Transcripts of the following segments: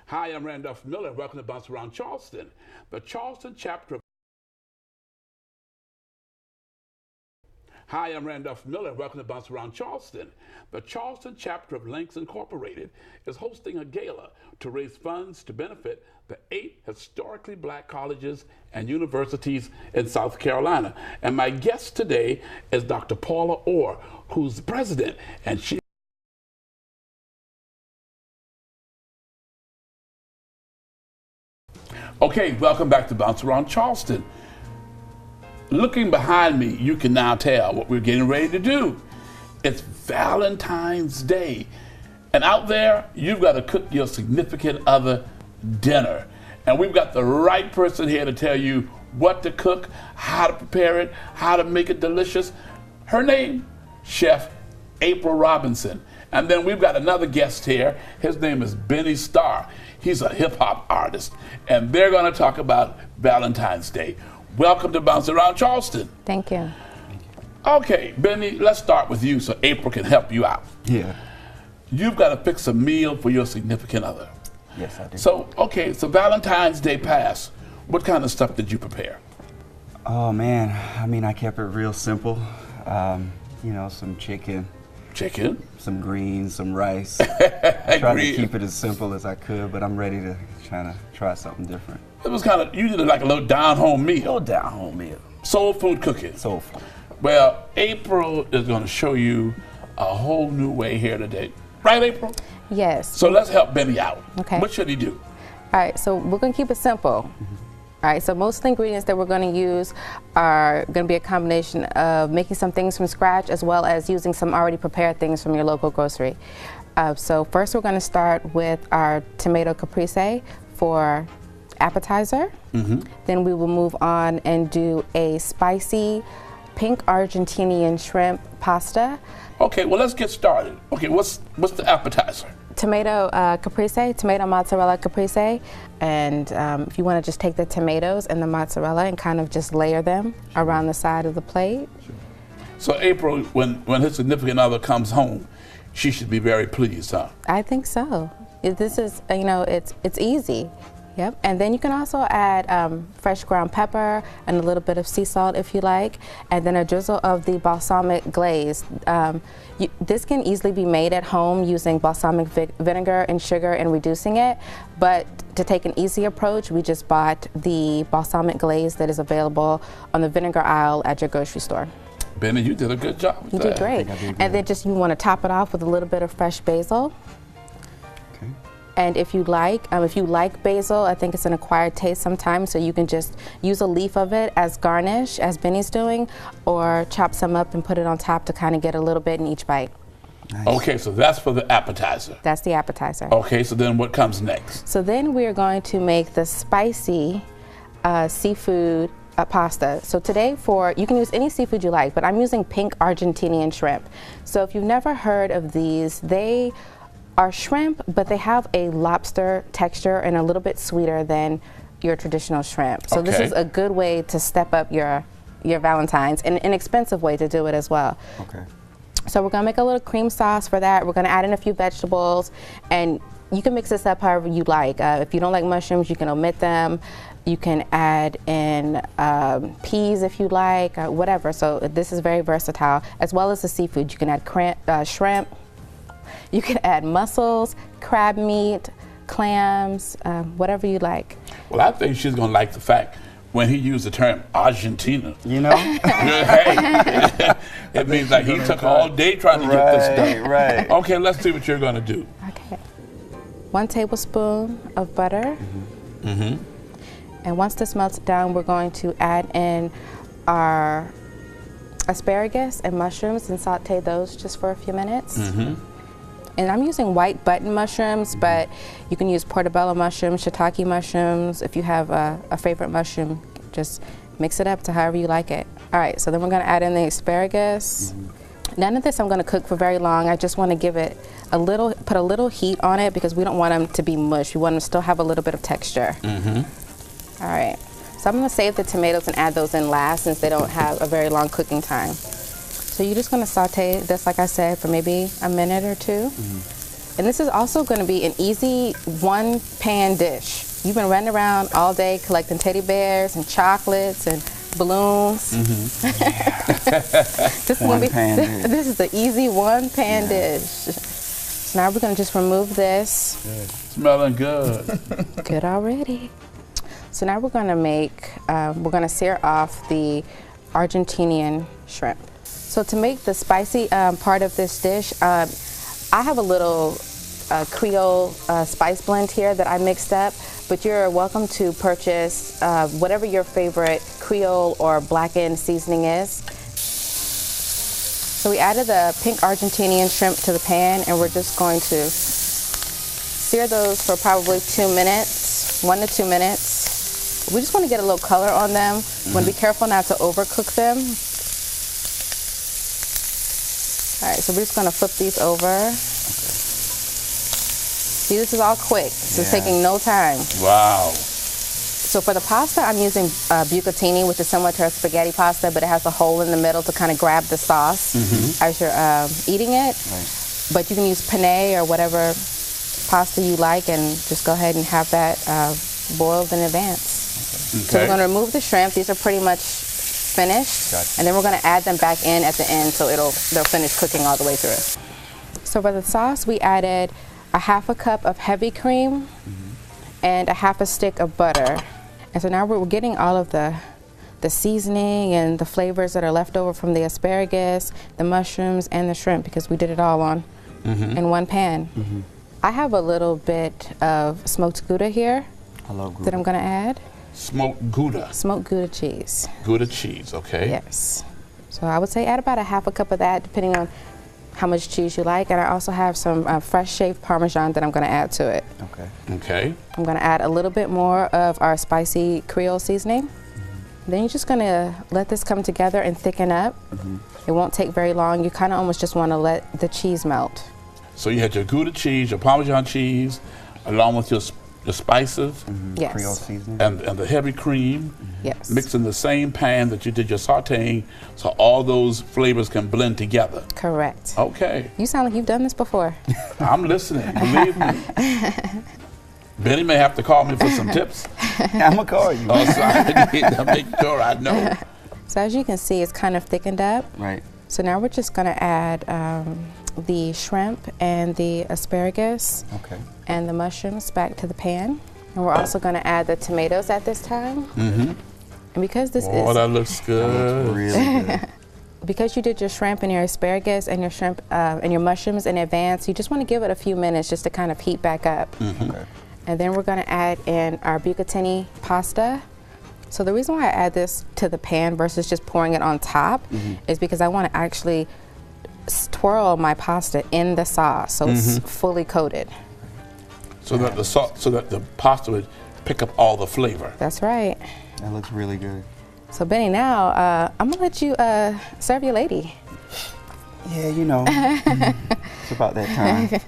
Hi, I'm Randolph Miller, and welcome to Bounce Around Charleston. The Charleston chapter of Hi, I'm Randolph Miller, and welcome to Bounce Around Charleston. The Charleston chapter of Links Incorporated is hosting a gala to raise funds to benefit the 8 historically black colleges and universities in South Carolina. And my guest today is Dr. Paula Orr, who's the president, and she Okay, welcome back to Bounce Around Charleston. Looking behind me, you can now tell what we're getting ready to do. It's Valentine's Day. And out there, you've got to cook your significant other dinner. And we've got the right person here to tell you what to cook, how to prepare it, how to make it delicious. Her name, Chef April Robinson. And then we've got another guest here. His name is Benny Starr. He's a hip-hop artist. And they're going to talk about Valentine's Day. Welcome to Bounce Around Charleston. Thank you. Okay, Benny, let's start with you so April can help you out. Yeah. You've got to fix a meal for your significant other. Yes, I do. So, okay, so Valentine's Day passed. What kind of stuff did you prepare? Oh, man. I mean, I kept it real simple. You know, some chicken. Chicken? Some greens, some rice. I tried to keep it as simple as I could, but I'm ready to try something different. It was kind of, you did it like a little down-home meal. A little down-home meal. Soul food cooking. Soul food. Well, April is going to show you a whole new way here today. Right, April? Yes. So let's help Benny out. Okay. What should he do? All right, so we're going to keep it simple. All right, so most of the ingredients that we're going to use are going to be a combination of making some things from scratch as well as using some already prepared things from your local grocery. So first we're going to start with our tomato caprese for appetizer. Then we will move on and do a spicy pink Argentinian shrimp pasta. Okay, well, let's get started. Okay, what's the appetizer? Tomato caprese, tomato mozzarella caprese, and if you want to just take the tomatoes and the mozzarella and kind of just layer them around the side of the plate. So April, when his significant other comes home, she should be very pleased, huh? I think so. This is, you know, it's easy. Yep, and then you can also add fresh ground pepper and a little bit of sea salt if you like, and then a drizzle of the balsamic glaze. This can easily be made at home using balsamic vinegar and sugar and reducing it, but to take an easy approach, we just bought the balsamic glaze that is available on the vinegar aisle at your grocery store. Benny, you did a good job with that. You did great. And then just you want to top it off with a little bit of fresh basil. And if you like basil, I think it's an acquired taste sometimes, so you can just use a leaf of it as garnish, as Benny's doing, or chop some up and put it on top to kind of get a little bit in each bite. Nice. Okay, so that's for the appetizer. That's the appetizer. Okay, so then what comes next? So then we're going to make the spicy seafood pasta. So today you can use any seafood you like, but I'm using pink Argentinian shrimp. So if you've never heard of these, they are shrimp, but they have a lobster texture and a little bit sweeter than your traditional shrimp. So this is a good way to step up your Valentine's, and an inexpensive way to do it as well. Okay. So we're gonna make a little cream sauce for that. We're gonna add in a few vegetables, and you can mix this up however you like. If you don't like mushrooms, you can omit them. You can add in peas if you like, whatever. So this is very versatile, as well as the seafood. You can add shrimp. You can add mussels, crab meat, clams, whatever you like. Well, I think she's going to like the fact when he used the term Argentina. You know? Hey, it means like he took all day trying to get this done. Right. Okay, let's see what you're going to do. Okay. 1 tablespoon of butter. And once this melts down, we're going to add in our asparagus and mushrooms and saute those just for a few minutes. And I'm using white button mushrooms, but you can use portobello mushrooms, shiitake mushrooms. If you have a favorite mushroom, just mix it up to however you like it. All right, so then we're gonna add in the asparagus. None of this I'm gonna cook for very long. I just wanna give it put a little heat on it because we don't want them to be mush. We want them to still have a little bit of texture. All right, so I'm gonna save the tomatoes and add those in last since they don't have a very long cooking time. So you're just gonna saute this, like I said, for maybe a minute or two. And this is also going to be an easy one-pan dish. You've been running around all day collecting teddy bears and chocolates and balloons. This is the easy one-pan dish. So now we're going to just remove this. Good. Smelling good. Good already. So now we're going to make, we're going to sear off the Argentinian shrimp. So to make the spicy part of this dish, I have a little Creole spice blend here that I mixed up, but you're welcome to purchase whatever your favorite Creole or blackened seasoning is. So we added the pink Argentinian shrimp to the pan, and we're just going to sear those for probably 2 minutes, 1 to 2 minutes. We just want to get a little color on them. We want to be careful not to overcook them. All right, so we're just going to flip these over. See, this is all quick. This is taking no time. Wow. So for the pasta, I'm using bucatini, which is similar to a spaghetti pasta, but it has a hole in the middle to kind of grab the sauce as you're eating it. Right. But you can use penne or whatever pasta you like, and just go ahead and have that boiled in advance. Okay. So we're going to remove the shrimp. These are pretty much finished. Gotcha. And then we're going to add them back in at the end so they'll finish cooking all the way through. So for the sauce, we added a half a cup of heavy cream and a half a stick of butter. And so now we're getting all of the seasoning and the flavors that are left over from the asparagus, the mushrooms, and the shrimp, because we did it all on in one pan. I have a little bit of smoked Gouda here. I love Gouda. That I'm going to add. Smoked Gouda. Smoked Gouda cheese. Gouda cheese, okay. Yes. So I would say add about a half a cup of that, depending on how much cheese you like. And I also have some fresh shaved Parmesan that I'm going to add to it. Okay. Okay. I'm going to add a little bit more of our spicy Creole seasoning. Then you're just going to let this come together and thicken up. It won't take very long. You kind of almost just want to let the cheese melt. So you had your Gouda cheese, your Parmesan cheese, along with your spices, Yes. Creole seasoning. and the heavy cream, Yes. mixed in the same pan that you did your sauteing, so all those flavors can blend together. Correct. Okay. You sound like you've done this before. I'm listening, believe me. Benny may have to call me for some tips. I'm going to call you. Oh, so I need to make sure I know. So as you can see, it's kind of thickened up. Right. So now we're just going to add the shrimp and the asparagus and the mushrooms back to the pan. And we're also going to add the tomatoes at this time. And because this that looks good. That looks really good. because you did your shrimp and your asparagus and your shrimp and your mushrooms in advance, you just want to give it a few minutes just to kind of heat back up. Okay. And then we're going to add in our bucatini pasta. So the reason why I add this to the pan versus just pouring it on top is because I want to actually twirl my pasta in the sauce so it's fully coated. So that the pasta would pick up all the flavor. That's right. That looks really good. So Benny, now I'm gonna let you serve your lady. Yeah, you know, it's about that time.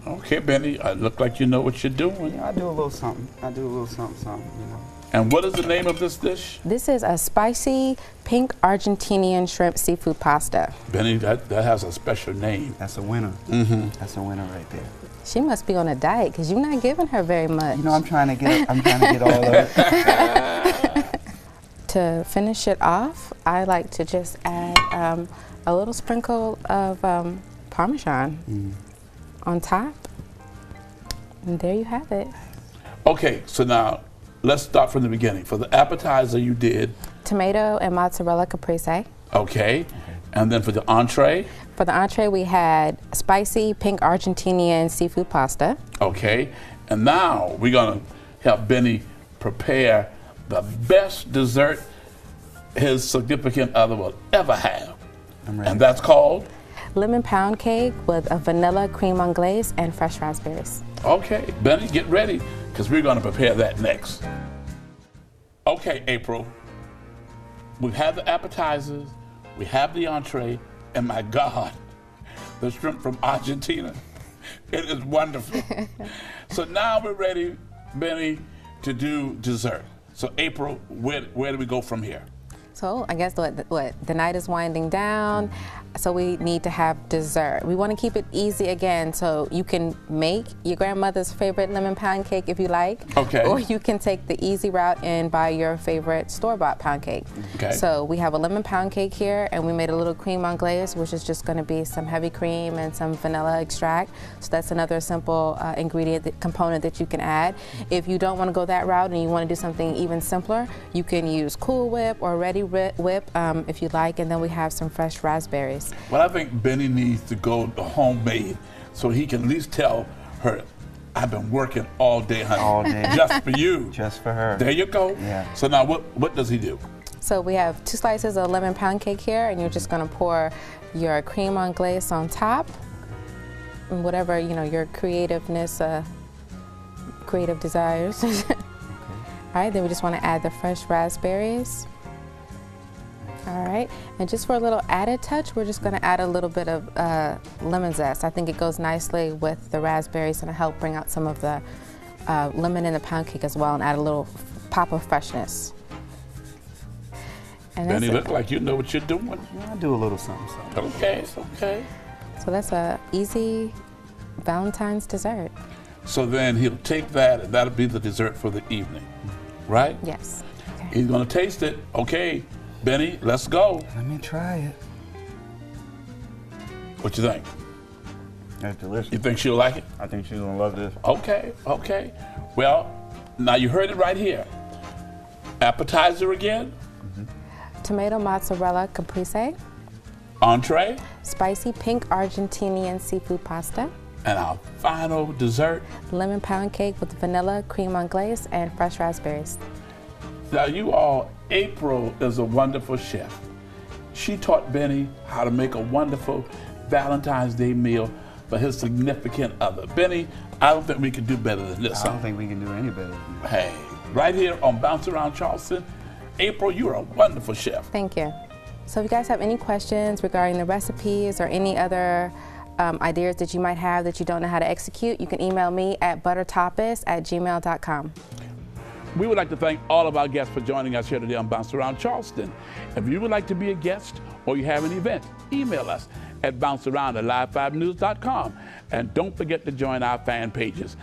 Okay, Benny, I look like you know what you're doing. Yeah, I do a little something. You know. And what is the name of this dish? This is a spicy pink Argentinian shrimp seafood pasta. Benny, that has a special name. That's a winner. That's a winner right there. She must be on a diet because you're not giving her very much. You know, I'm trying to get all of it. To finish it off, I like to just add a little sprinkle of Parmesan on top. And there you have it. Okay, so now let's start from the beginning. For the appetizer, you did Tomato and mozzarella caprese. okay. And then for the entree, For the entree, we had spicy pink Argentinian seafood pasta. okay. And now we're gonna help Benny prepare the best dessert his significant other will ever have. I'm ready. And that's called? Lemon pound cake with a vanilla cream anglaise and fresh raspberries. Okay, Benny, get ready, because we're gonna prepare that next. Okay, April, we've had the appetizers, we have the entree, and my God, the shrimp from Argentina. It is wonderful. So now we're ready, Benny, to do dessert. So April, where do we go from here? So I guess what the night is winding down, so we need to have dessert. We want to keep it easy again, so you can make your grandmother's favorite lemon pound cake if you like. Okay. Or you can take the easy route and buy your favorite store-bought pound cake. Okay. So we have a lemon pound cake here, and we made a little cream anglaise, which is just going to be some heavy cream and some vanilla extract. So that's another simple component that you can add. If you don't want to go that route and you want to do something even simpler, you can use Cool Whip or Ready Whip if you like, and then we have some fresh raspberries. Well, I think Benny needs to go to homemade so he can at least tell her, I've been working all day, honey. All day. Just for you. Just for her. There you go. Yeah. So now what does he do? So we have 2 slices of lemon pound cake here, and you're just going to pour your cream anglaise on top, and whatever, you know, your creativeness, creative desires. Okay. All right, then we just want to add the fresh raspberries. All right, and just for a little added touch, we're just going to add a little bit of lemon zest. I think it goes nicely with the raspberries and help bring out some of the lemon in the pound cake as well, and add a little pop of freshness. And Benny, look like you know what you're doing. I do a little something. Okay, okay. So that's a easy Valentine's dessert. So then he'll take that, and that'll be the dessert for the evening, right? Yes. Okay. He's gonna taste it. Okay, Benny, let's go. Let me try it. What you think? That's delicious. You think she'll like it? I think she's gonna love this. Okay, okay. Well, now you heard it right here. Appetizer again, Tomato mozzarella caprese, entree, spicy pink Argentinian seafood pasta, and our final dessert. lemon pound cake with vanilla, cream anglaise, and fresh raspberries. Now you all, April is a wonderful chef. She taught Benny how to make a wonderful Valentine's Day meal for his significant other. Benny, I don't think we can do better than this. I don't think we can do any better than that. Hey, right here on Bounce Around Charleston, April, you're a wonderful chef. Thank you. So if you guys have any questions regarding the recipes or any other ideas that you might have that you don't know how to execute, you can email me at buttertoppist@gmail.com. We would like to thank all of our guests for joining us here today on Bounce Around Charleston. If you would like to be a guest or you have an event, email us at bouncearound@live5news.com. And don't forget to join our fan pages